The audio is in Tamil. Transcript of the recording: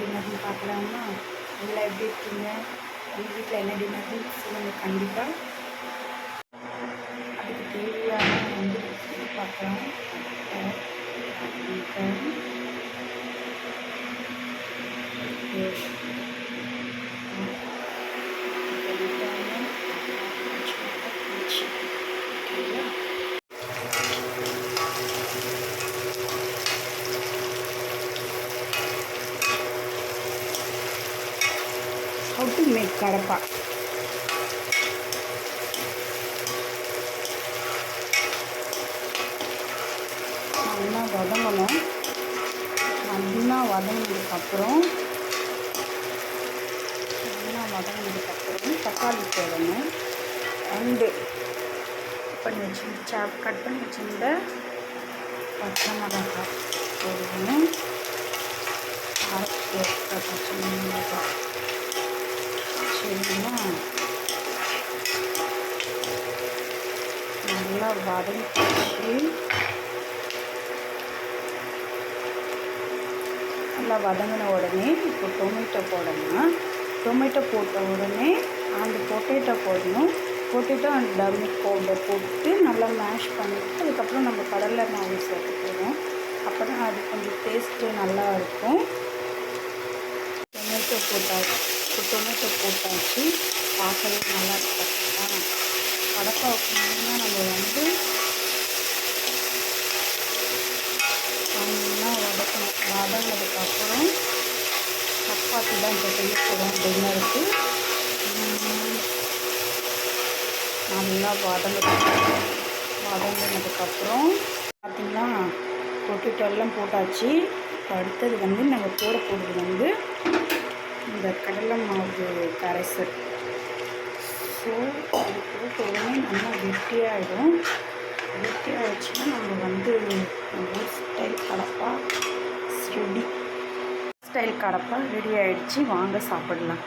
டின்னர்னு பார்க்கலாமா? எல்லாம் எப்படி இருக்கீங்க? உங்கள் வீட்டில் என்ன டின்னர்னு சொல்லுங்கள். கண்டிப்பாக அதுக்கு தேவையான வந்து பார்க்கலாம். How to make kadapa? நல்லா வதங்கணும். நல்லா வதங்கினதுக்கப்புறம் தக்காளி போடணும். 2 கட் பண்ணி வச்சுருந்த பச்சை மிளகாய் போடணும். அரைச்சி பச்சை மிளகாய் சரிங்களா? நல்லா வதங்கின உடனே இப்போ டொமேட்டோ போடணும். டொமேட்டோ போட்ட உடனே அந்த பொட்டேட்டோ போடணும். பொட்டேட்டோ அண்ட் டர்மரிக் பவுடர் போட்டு நல்லா மேஷ் பண்ணிவிட்டு அதுக்கப்புறம் நம்ம கடலை மாவு சேர்த்து போடுறோம். அப்போ தான் அது கொஞ்சம் டேஸ்ட்டு நல்லா இருக்கும். டொமேட்டோ போட்டாச்சு. பார்க்கவே நல்லா இருக்கு. பார்த்தீங்களா? கடப்பா வைக்கணும்னா நம்ம வந்து நல்லா வதங்கினதுக்கப்புறம் சப்பாத்தி தான் இப்போ செய்ய போகிறோம் டின்னருக்கு. நல்லா வதங்கினதுக்கப்புறம் பார்த்திங்களா, பொட்டேட்டோ எல்லாம் போட்டாச்சு. அடுத்தது வந்து நம்ம போட போகிறது வந்து இந்த கடலை மாவு கரைசல். ஸோ அது போட்ட உடனே நல்லா கெட்டியாகிடும். கெட்டியாகிடுச்சுன்னா நம்ம வந்து ஸ்டைல் கடப்பா ரெடி ஆகிடுச்சு. வாங்க சாப்பிடலாம்.